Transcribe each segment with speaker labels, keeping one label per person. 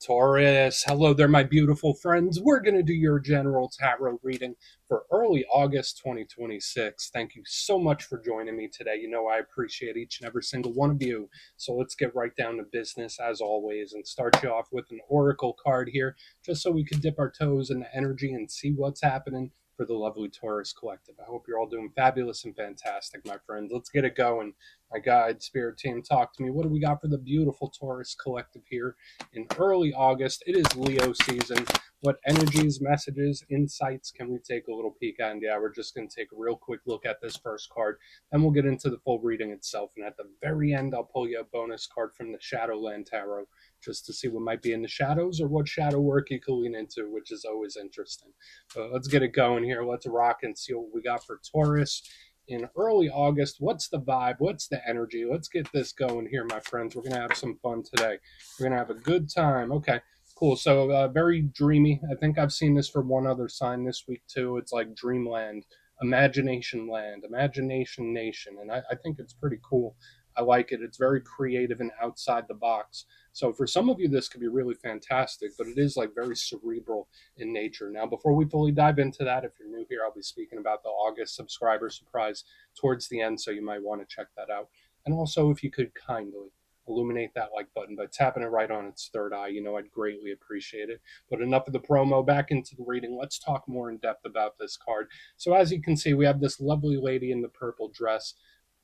Speaker 1: Taurus, hello there, my beautiful friends. We're going to do your general tarot reading for early August 2026. Thank you so much for joining me today. You know, I appreciate each and every single one of you. So let's get right down to business as always and start you off with an oracle card here, just so we can dip our toes in the energy and see what's happening for the lovely Taurus collective. I hope you're all doing fabulous and fantastic, my friends. Let's get it going. My guide, spirit team, talk to me. What do we got for the beautiful Taurus collective here in early August? It is Leo season. What energies, messages, insights can we take a little peek at? And yeah, we're just going to take a real quick look at this first card. Then we'll get into the full reading itself. And at the very end, I'll pull you a bonus card from the Shadowland Tarot just to see what might be in the shadows or what shadow work you can lean into, which is always interesting. So let's get it going here. Let's rock and see what we got for Taurus in early August. What's the vibe? What's the energy? Let's get this going here, my friends. We're going to have some fun today. We're going to have a good time. Okay, cool. So very dreamy. I think I've seen this for one other sign this week too. It's like Dreamland, Imagination Land, Imagination Nation. And I think it's pretty cool. I like it. It's very creative and outside the box. So for some of you, this could be really fantastic, but it is like very cerebral in nature. Now, before we fully dive into that, if you're new here, I'll be speaking about the August subscriber surprise towards the end, so you might want to check that out. And also, if you could kindly illuminate that like button by tapping it right on its third eye, I'd greatly appreciate it. But enough of the promo, back into the reading. Let's talk more in depth about this card. So as you can see, we have this lovely lady in the purple dress,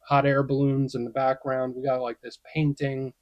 Speaker 1: hot air balloons in the background. We got like this painting.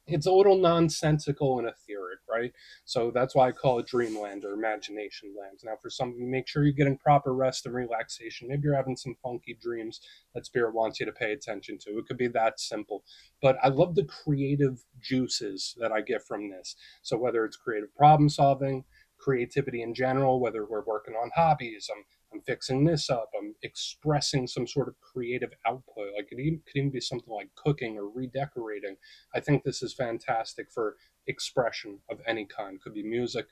Speaker 1: It's a little nonsensical and etheric, right? So that's why I call it Dreamland or Imagination Land. Now, for some of you, make sure you're getting proper rest and relaxation. Maybe you're having some funky dreams that Spirit wants you to pay attention to. It could be that simple. But I love the creative juices that I get from this. So whether it's creative problem solving, creativity in general, whether we're working on hobbies, I'm fixing this up, I'm expressing some sort of creative output. Like it could even be something like cooking or redecorating. I think this is fantastic for expression of any kind. Could be music.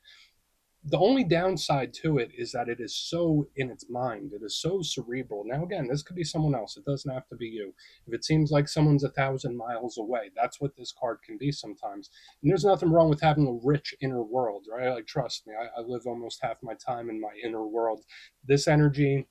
Speaker 1: The only downside to it is that it is so in its mind. It is so cerebral. Now, again, this could be someone else. It doesn't have to be you. If it seems like someone's 1,000 miles away, that's what this card can be sometimes. And there's nothing wrong with having a rich inner world, right? Like, trust me, I live almost half my time in my inner world. This energy,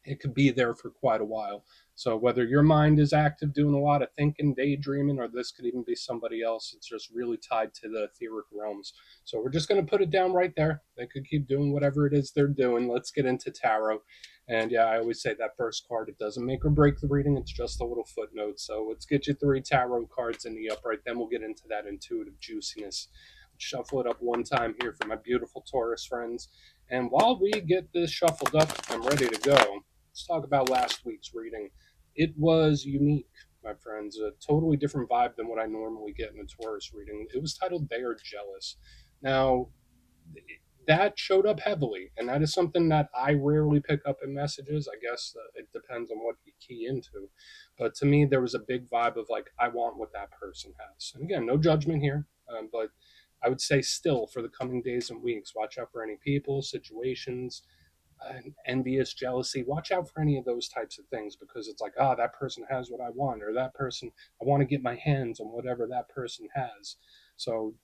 Speaker 1: it could be there for quite a while. So whether your mind is active doing a lot of thinking, daydreaming, or this could even be somebody else, it's just really tied to the etheric realms. So we're just going to put it down right there. They could keep doing whatever it is they're doing. Let's get into tarot. And yeah, I always say that first card, it doesn't make or break the reading. It's just a little footnote. So let's get you 3 tarot cards in the upright. Then we'll get into that intuitive juiciness. Shuffle it up one time here for my beautiful Taurus friends. And while we get this shuffled up, I'm ready to go. Let's talk about last week's reading. It was unique, my friends, a totally different vibe than what I normally get in a Taurus reading. It was titled They Are Jealous. Now, that showed up heavily, and that is something that I rarely pick up in messages. I guess it depends on what you key into. But to me, there was a big vibe of like, I want what that person has. And again, no judgment here, but I would say still for the coming days and weeks, watch out for any people, situations, envious, jealousy. Watch out for any of those types of things because it's like, that person has what I want, or that person, I want to get my hands on whatever that person has. So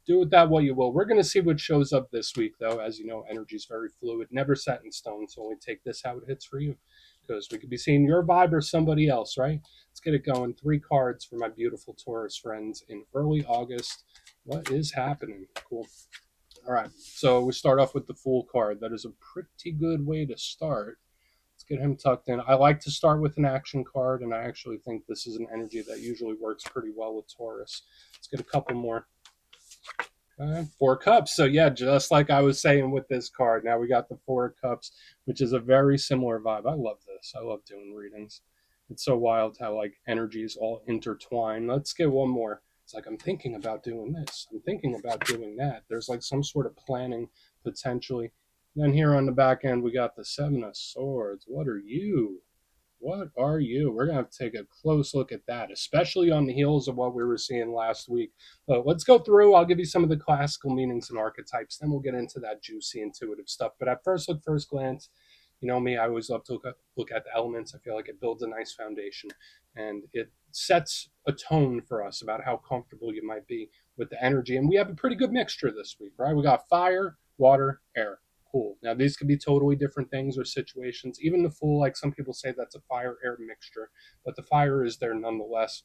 Speaker 1: do with that what you will. We're going to see what shows up this week, though. As you know, energy is very fluid, never set in stone. So only take this how it hits for you because we could be seeing your vibe or somebody else, right? Let's get it going. 3 cards for my beautiful Taurus friends in early August. What is happening? Cool. All right, so we start off with the Fool card. That is a pretty good way to start. Let's get him tucked in. I like to start with an action card, and I actually think this is an energy that usually works pretty well with Taurus. Let's get a couple more. 4 cups. So yeah, just like I was saying with this card, now we got the 4 cups, which is a very similar vibe. I love this. I love doing readings. It's so wild how like energies all intertwine. Let's get one more. It's like I'm thinking about doing this. I'm thinking about doing that. There's like some sort of planning potentially. And then here on the back end, we got the 7 of Swords. What are you? What are you? We're going to have to take a close look at that, especially on the heels of what we were seeing last week. But let's go through. I'll give you some of the classical meanings and archetypes. Then we'll get into that juicy, intuitive stuff. But at first look, first glance, you know me, I always love to look at the elements. I feel like it builds a nice foundation and it sets a tone for us about how comfortable you might be with the energy. And we have a pretty good mixture this week, right? We got fire, water, air. Cool. Now, these could be totally different things or situations. Even the Fool, like some people say, that's a fire air mixture, but the fire is there nonetheless.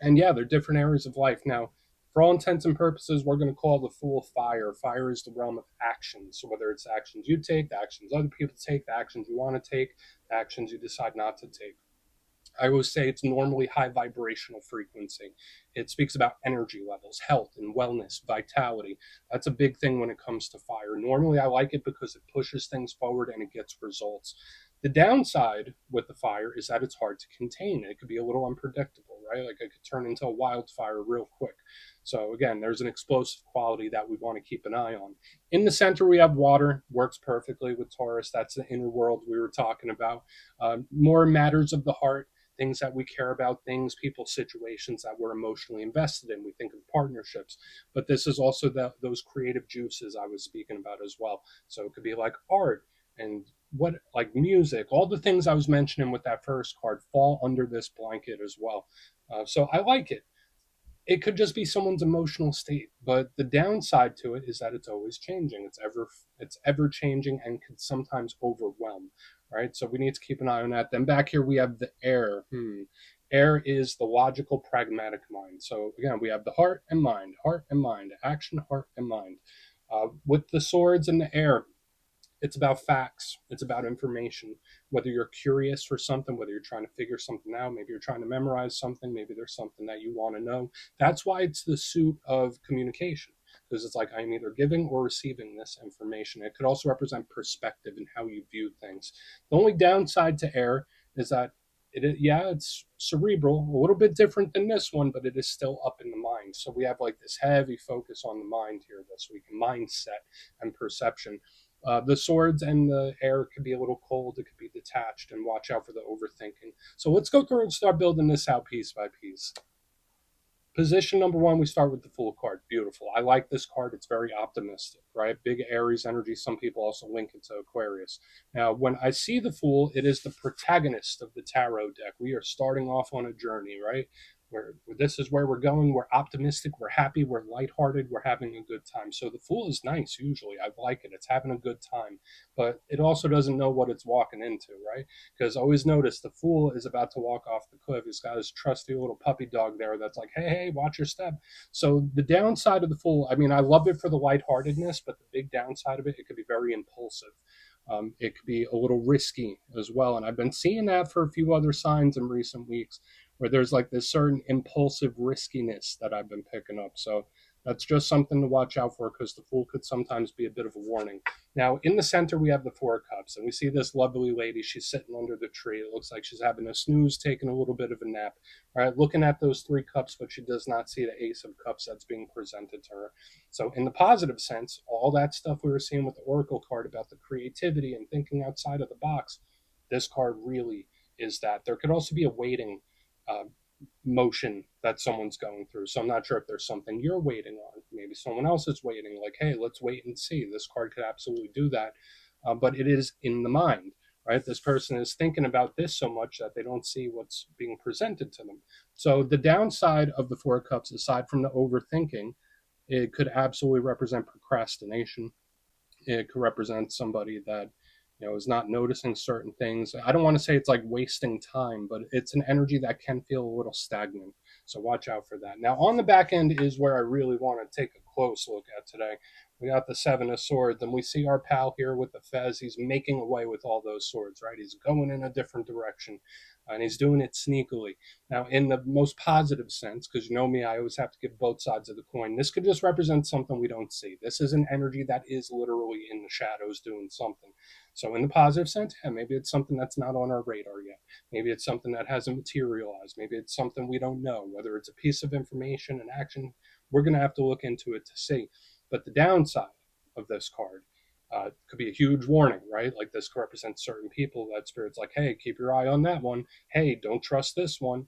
Speaker 1: And yeah, they're different areas of life. Now, for all intents and purposes, we're going to call the Fool fire. Fire is the realm of actions. So whether it's actions you take, the actions other people take, the actions you want to take, the actions you decide not to take. I always say it's normally high vibrational frequency. It speaks about energy levels, health and wellness, vitality. That's a big thing when it comes to fire. Normally, I like it because it pushes things forward and it gets results. The downside with the fire is that it's hard to contain. It could be a little unpredictable, right? Like it could turn into a wildfire real quick. So again, there's an explosive quality that we want to keep an eye on. In the center, we have water. Works perfectly with Taurus. That's the inner world we were talking about. More matters of the heart, things that we care about, things, people, situations that we're emotionally invested in. We think of partnerships, but this is also those creative juices I was speaking about as well. So it could be like art and what, like music, all the things I was mentioning with that first card fall under this blanket as well. So I like it. It could just be someone's emotional state, but the downside to it is that it's always changing. It's ever changing and can sometimes overwhelm, right? So we need to keep an eye on that. Then back here we have the air. Air is the logical pragmatic mind. So again, we have the heart and mind, action, heart and mind. With the swords and the air, it's about facts. It's about information. Whether you're curious for something, whether you're trying to figure something out, maybe you're trying to memorize something, maybe there's something that you want to know. That's why it's the suit of communication, because it's like I'm either giving or receiving this information. It could also represent perspective and how you view things. The only downside to air is that it's cerebral, a little bit different than this one, but it is still up in the mind. So we have like this heavy focus on the mind here this week, mindset and perception. The swords and the air could be a little cold. It could be detached, and watch out for the overthinking. So let's go through and start building this out piece by piece. Position number one, we start with the Fool card. Beautiful. I like this card. It's very optimistic, right? Big Aries energy. Some people also link it to Aquarius. Now, when I see the Fool, it is the protagonist of the tarot deck. We are starting off on a journey, right? This is where we're going. We're optimistic. We're happy. We're lighthearted. We're having a good time. So the Fool is nice. Usually, I like it. It's having a good time, but it also doesn't know what it's walking into, right? Because always notice the Fool is about to walk off the cliff. He's got his trusty little puppy dog there that's like, hey, watch your step. So the downside of the Fool, I mean, I love it for the lightheartedness, but the big downside of it, it could be very impulsive. It could be a little risky as well. And I've been seeing that for a few other signs in recent weeks, where there's like this certain impulsive riskiness that I've been picking up. So that's just something to watch out for, because the Fool could sometimes be a bit of a warning. Now, in the center, we have the Four Cups, and we see this lovely lady. She's sitting under the tree. It looks like she's having a snooze, taking a little bit of a nap. All right, looking at those three cups, but she does not see the Ace of Cups that's being presented to her. So, in the positive sense, all that stuff we were seeing with the Oracle card about the creativity and thinking outside of the box, this card really is that. There could also be a waiting uh, motion that someone's going through. So I'm not sure if there's something you're waiting on. Maybe someone else is waiting, like, hey, let's wait and see. This card could absolutely do that. But it is in the mind, right? This person is thinking about this so much that they don't see what's being presented to them. So the downside of the Four Cups, aside from the overthinking, it could absolutely represent procrastination. It could represent somebody that is not noticing certain things. I don't want to say it's like wasting time, but it's an energy that can feel a little stagnant. So watch out for that. Now, on the back end is where I really want to take a close look at today. We got the Seven of Swords, and we see our pal here with the Fez. He's making away with all those swords, right? He's going in a different direction, and he's doing it sneakily. Now, in the most positive sense, because you know me, I always have to give both sides of the coin. This could just represent something we don't see. This is an energy that is literally in the shadows doing something. So in the positive sense, yeah, maybe it's something that's not on our radar yet. Maybe it's something that hasn't materialized. Maybe it's something we don't know. Whether it's a piece of information, an action, we're going to have to look into it to see. But the downside of this card could be a huge warning, right? Like this could represent certain people that Spirit's like, hey, keep your eye on that one. Hey, don't trust this one.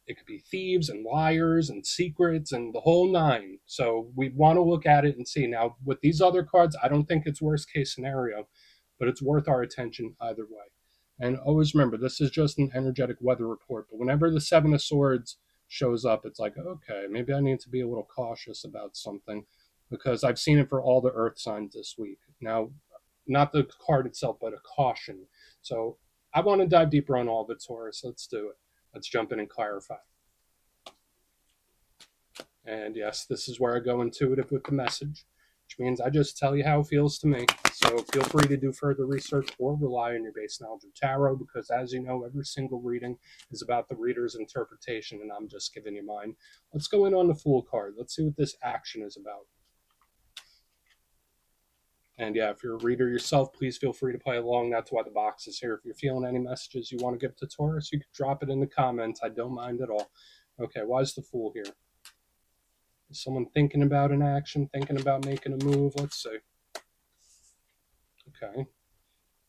Speaker 1: It could be thieves and liars and secrets and the whole nine. So we want to look at it and see. Now, with these other cards, I don't think it's worst case scenario, but it's worth our attention either way. And always remember, this is just an energetic weather report. But whenever the Seven of Swords shows up, it's like, okay, maybe I need to be a little cautious about something, because I've seen it for all the earth signs this week. Now, not the card itself, but a caution. So I want to dive deeper on all of it, Taurus. Let's do it. Let's jump in and clarify. And yes, this is where I go intuitive with the message, which means I just tell you how it feels to me. So feel free to do further research or rely on your base knowledge of tarot, because as you know, every single reading is about the reader's interpretation, and I'm just giving you mine. Let's go in on the Fool card. Let's see what this action is about. And yeah, if you're a reader yourself, please feel free to play along. That's why the box is here. If you're feeling any messages you want to give to Taurus, you can drop it in the comments. I don't mind at all. Okay, why is the Fool here? Is someone thinking about an action, thinking about making a move? Let's see. Okay.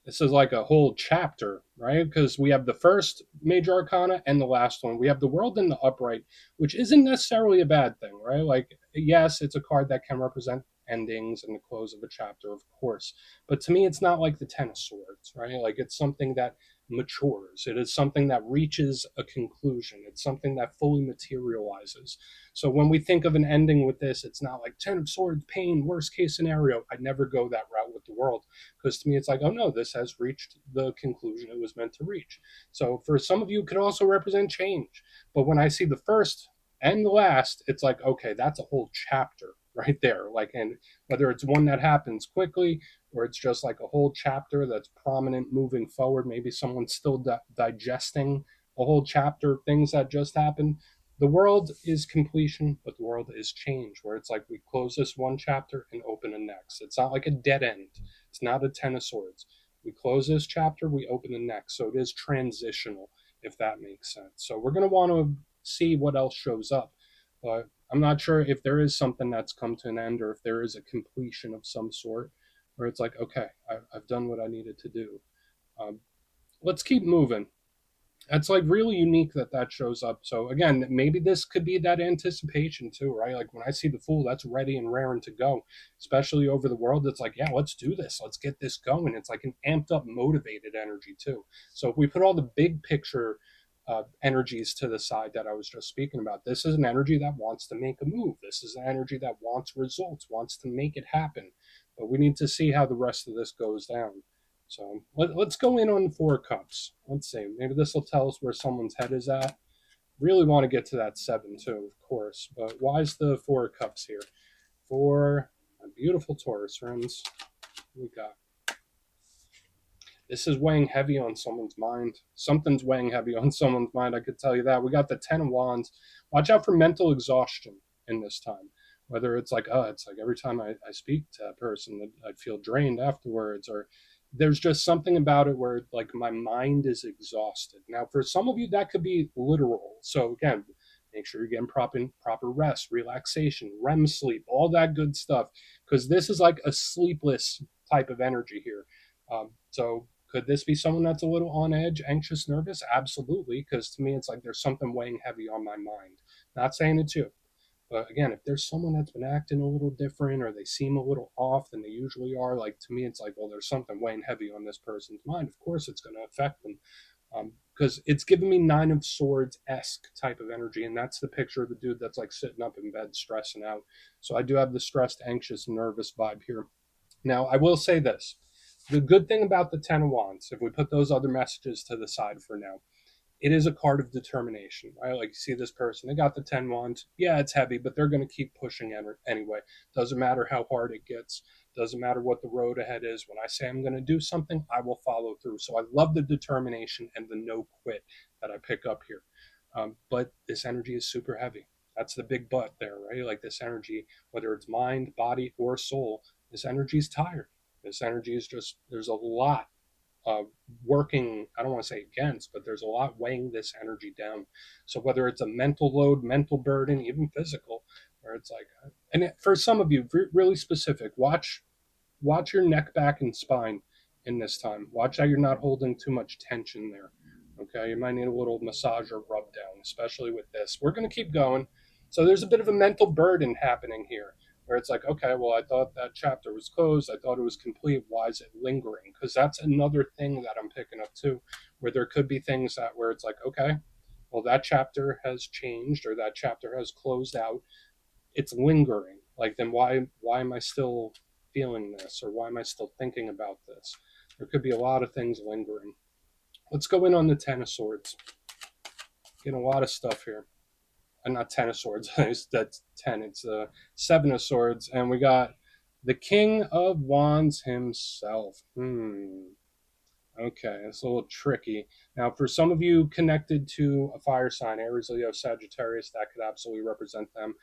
Speaker 1: This is like a whole chapter, right? Because we have the first major arcana and the last one. We have the World in the upright, which isn't necessarily a bad thing, right? Like, yes, it's a card that can represent endings and the close of a chapter, of course. But to me, it's not like the Ten of Swords, right? Like, it's something that matures. It is something that reaches a conclusion. It's something that fully materializes. So when we think of an ending with this, it's not like Ten of Swords, pain, worst case scenario. I'd never go that route with the World, because to me it's like, oh no, this has reached the conclusion it was meant to reach. So for some of you, it could also represent change. But when I see the first and the last, it's like, okay, that's a whole chapter right there. Like, and whether it's one that happens quickly or it's just like a whole chapter that's prominent moving forward, maybe someone's still digesting a whole chapter of things that just happened. The World is completion, but the World is change, where it's like we close this one chapter and open the next. It's not like a dead end. It's not a Ten of Swords. We close this chapter, we open the next. So it is transitional, if that makes sense. So we're going to want to see what else shows up. But I'm not sure if there is something that's come to an end, or if there is a completion of some sort, where it's like, okay, I've done what I needed to do. Let's keep moving. That's like really unique that shows up. So again, maybe this could be that anticipation too, right? Like when I see the Fool, that's ready and raring to go, especially over the World. It's like, yeah, let's do this. Let's get this going. It's like an amped up, motivated energy too. So if we put all the big picture energies to the side that I was just speaking about, this is an energy that wants to make a move. This is an energy that wants results, wants to make it happen. But we need to see how the rest of this goes down. So let's go in on 4 cups. Let's see. Maybe this will tell us where someone's head is at. Really want to get to that 7 too, of course. But why is the 4 cups here? For my beautiful Taurus friends, we got. This is weighing heavy on someone's mind. Something's weighing heavy on someone's mind, I could tell you that. We got the 10 of Wands. Watch out for mental exhaustion in this time. Whether it's like, it's like every time I speak to a person, I'd feel drained afterwards, or there's just something about it where like my mind is exhausted. Now, for some of you, that could be literal. So again, make sure you're getting proper rest, relaxation, REM sleep, all that good stuff, because this is like a sleepless type of energy here. So could this be someone that's a little on edge, anxious, nervous? Absolutely, because to me, it's like there's something weighing heavy on my mind. Not saying it's you. But again, if there's someone that's been acting a little different, or they seem a little off than they usually are, like to me, it's like, well, there's something weighing heavy on this person's mind. Of course, it's going to affect them, because it's giving me 9 of Swords-esque type of energy, and that's the picture of the dude that's like sitting up in bed stressing out. So I do have the stressed, anxious, nervous vibe here. Now, I will say this. The good thing about the 10 of Wands, if we put those other messages to the side for now, it is a card of determination, right? Like you see this person, they got the 10 wands. Yeah, it's heavy, but they're going to keep pushing anyway. Doesn't matter how hard it gets. Doesn't matter what the road ahead is. When I say I'm going to do something, I will follow through. So I love the determination and the no quit that I pick up here. But this energy is super heavy. That's the big but there, right? Like this energy, whether it's mind, body, or soul, this energy is tired. This energy is just, there's a lot working, I don't want to say against, but there's a lot weighing this energy down. So whether it's a mental load, mental burden, even physical, where it's like, and for some of you, really specific, watch your neck, back, and spine in this time. Watch how you're not holding too much tension there. Okay, you might need a little massage or rub down, especially with this. We're going to keep going. So there's a bit of a mental burden happening here, where it's like, okay, well, I thought that chapter was closed. I thought it was complete. Why is it lingering? Because that's another thing that I'm picking up too, where there could be things that where it's like, okay, Well, that chapter has changed, or that chapter has closed out. It's lingering. Like, then why am I still feeling this, or why am I still thinking about this? There could be a lot of things lingering. Let's go in on the Ten of Swords. Getting a lot of stuff here. Not Ten of Swords. That's 10. It's Seven of Swords, and we got the King of Wands himself. Okay, it's a little tricky. Now, for some of you connected to a fire sign, Aries, Leo, Sagittarius, that could absolutely represent them.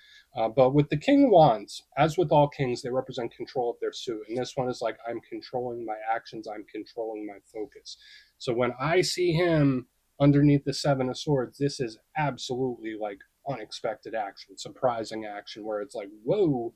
Speaker 1: But with the King of Wands, as with all kings, they represent control of their suit. And this one is like, I'm controlling my actions, I'm controlling my focus. So when I see him underneath the Seven of Swords, this is absolutely like unexpected action, surprising action, where it's like, whoa,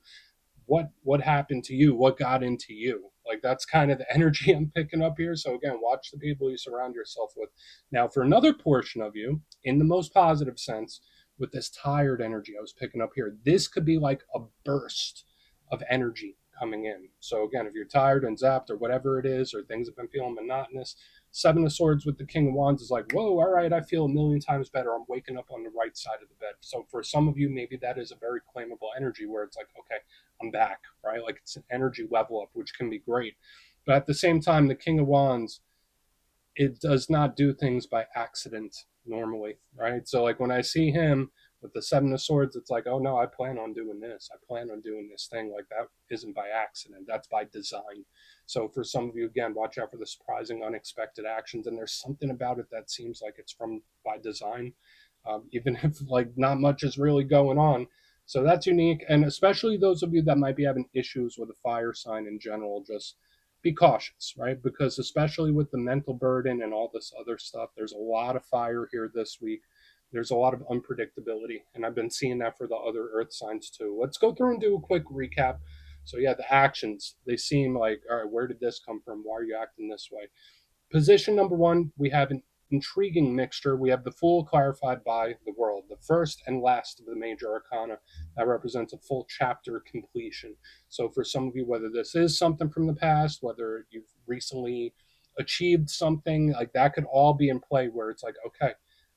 Speaker 1: what happened to you, what got into you. Like, that's kind of the energy I'm picking up here. So again, watch the people you surround yourself with. Now, for another portion of you, in the most positive sense, with this tired energy I was picking up here, this could be like a burst of energy coming in. So again, if you're tired and zapped or whatever it is, or things have been feeling monotonous, Seven of Swords with the King of Wands is like, whoa, all right, I feel a million times better. I'm waking up on the right side of the bed. So for some of you, maybe that is a very claimable energy where it's like, okay, I'm back, right? Like, it's an energy level up, which can be great. But at the same time, the King of Wands, it does not do things by accident normally, right? So like when I see him with the Seven of Swords, it's like, oh no, I plan on doing this. I plan on doing this thing. Like, that isn't by accident. That's by design. So for some of you, again, watch out for the surprising, unexpected actions. And there's something about it that seems like it's from by design, even if like not much is really going on. So that's unique. And especially those of you that might be having issues with a fire sign in general, just be cautious, right? Because especially with the mental burden and all this other stuff, there's a lot of fire here this week. There's a lot of unpredictability, and I've been seeing that for the other earth signs too. Let's go through and do a quick recap. So yeah, the actions, they seem like, all right, where did this come from? Why are you acting this way? Position number one, we have an intriguing mixture. We have the Fool clarified by the World, the first and last of the major arcana. That represents a full chapter completion. So for some of you, whether this is something from the past, whether you've recently achieved something, like that could all be in play where it's like, okay,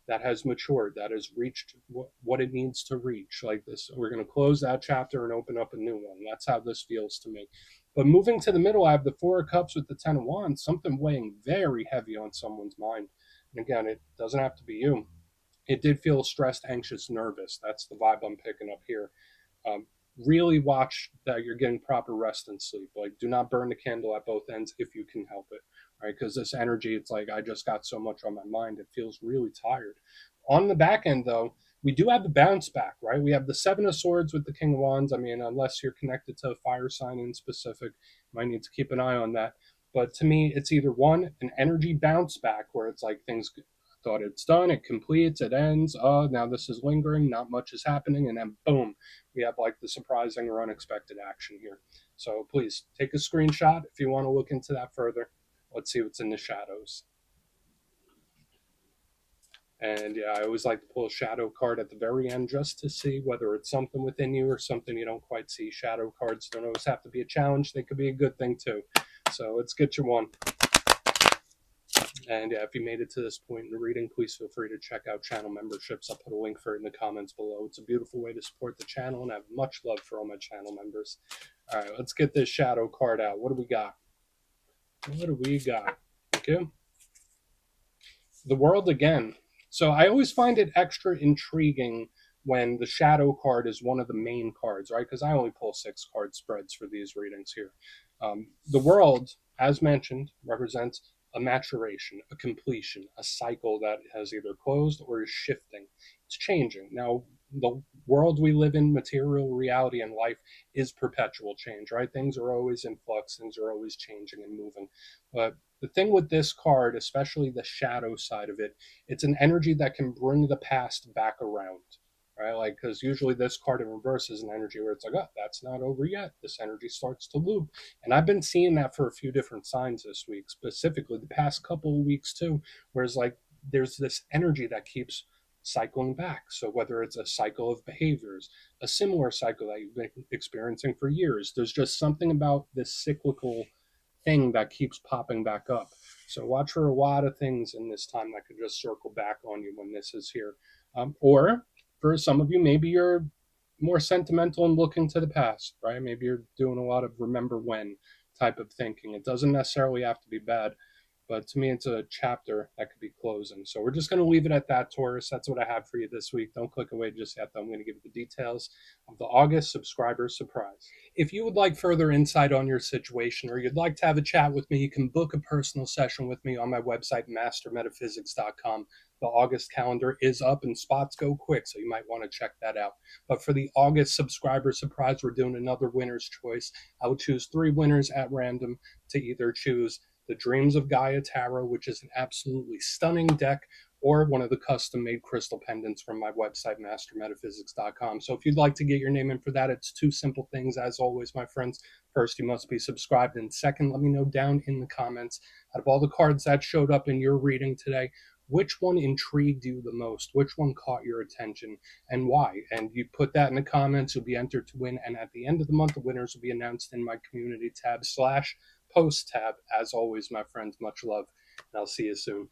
Speaker 1: that has matured, that has reached what it needs to reach. Like this, we're going to close that chapter and open up a new one. That's how this feels to me. But moving to the middle, I have the Four of Cups with the Ten of Wands, something weighing very heavy on someone's mind. And again, it doesn't have to be you. It did feel stressed, anxious, nervous. That's the vibe I'm picking up here. Um, really watch that you're getting proper rest and sleep. Like, do not burn the candle at both ends if you can help it, right? Because this energy, it's like, I just got so much on my mind. It feels really tired. On the back end, though, we do have the bounce back, right? We have the Seven of Swords with the King of Wands. I mean, unless you're connected to a fire sign in specific, you might need to keep an eye on that. But to me, it's either one, an energy bounce back where it's like things thought it's done, it completes, it ends. Now this is lingering, not much is happening, and then boom, we have like the surprising or unexpected action here. So please take a screenshot if you want to look into that further. Let's see what's in the shadows. And yeah, I always like to pull a shadow card at the very end just to see whether it's something within you or something you don't quite see. Shadow cards don't always have to be a challenge, they could be a good thing too. So let's get you one. And yeah, if you made it to this point in the reading, please feel free to check out channel memberships. I'll put a link for it in the comments below. It's a beautiful way to support the channel, and I have much love for all my channel members. All right, let's get this shadow card out. What do we got? What do we got? Okay. The World again. So I always find it extra intriguing when the shadow card is one of the main cards, right? Because I only pull 6 card spreads for these readings here. The World, as mentioned, represents a maturation, a completion, a cycle that has either closed or is shifting. It's changing. Now, the world we live in, material reality and life, is perpetual change, right? Things are always in flux, things are always changing and moving. But the thing with this card, especially the shadow side of it, it's an energy that can bring the past back around, right? Like, because usually this card in reverse is an energy where it's like, oh, that's not over yet. This energy starts to loop. And I've been seeing that for a few different signs this week, specifically the past couple of weeks too, whereas like there's this energy that keeps cycling back. So whether it's a cycle of behaviors, a similar cycle that you've been experiencing for years, there's just something about this cyclical thing that keeps popping back up. So watch for a lot of things in this time that could just circle back on you when this is here. Or for some of you, maybe you're more sentimental and looking to the past, right? Maybe you're doing a lot of remember when type of thinking. It doesn't necessarily have to be bad, but to me, it's a chapter that could be closing. So we're just going to leave it at that, Taurus. That's what I have for you this week. Don't click away just yet, though. I'm going to give you the details of the August subscriber surprise. If you would like further insight on your situation, or you'd like to have a chat with me, you can book a personal session with me on my website, mastermetaphysics.com. The August calendar is up and spots go quick, so you might want to check that out. But for the August subscriber surprise, we're doing another winner's choice. I will choose 3 winners at random to either choose the Dreams of Gaia Tarot, which is an absolutely stunning deck, or one of the custom-made crystal pendants from my website, mastermetaphysics.com. So if you'd like to get your name in for that, it's 2 simple things, as always, my friends. First, you must be subscribed, and second, let me know down in the comments, out of all the cards that showed up in your reading today, which one intrigued you the most? Which one caught your attention, and why? And you put that in the comments, you'll be entered to win, and at the end of the month, the winners will be announced in my community tab / post tab. As always, my friends, much love, and I'll see you soon.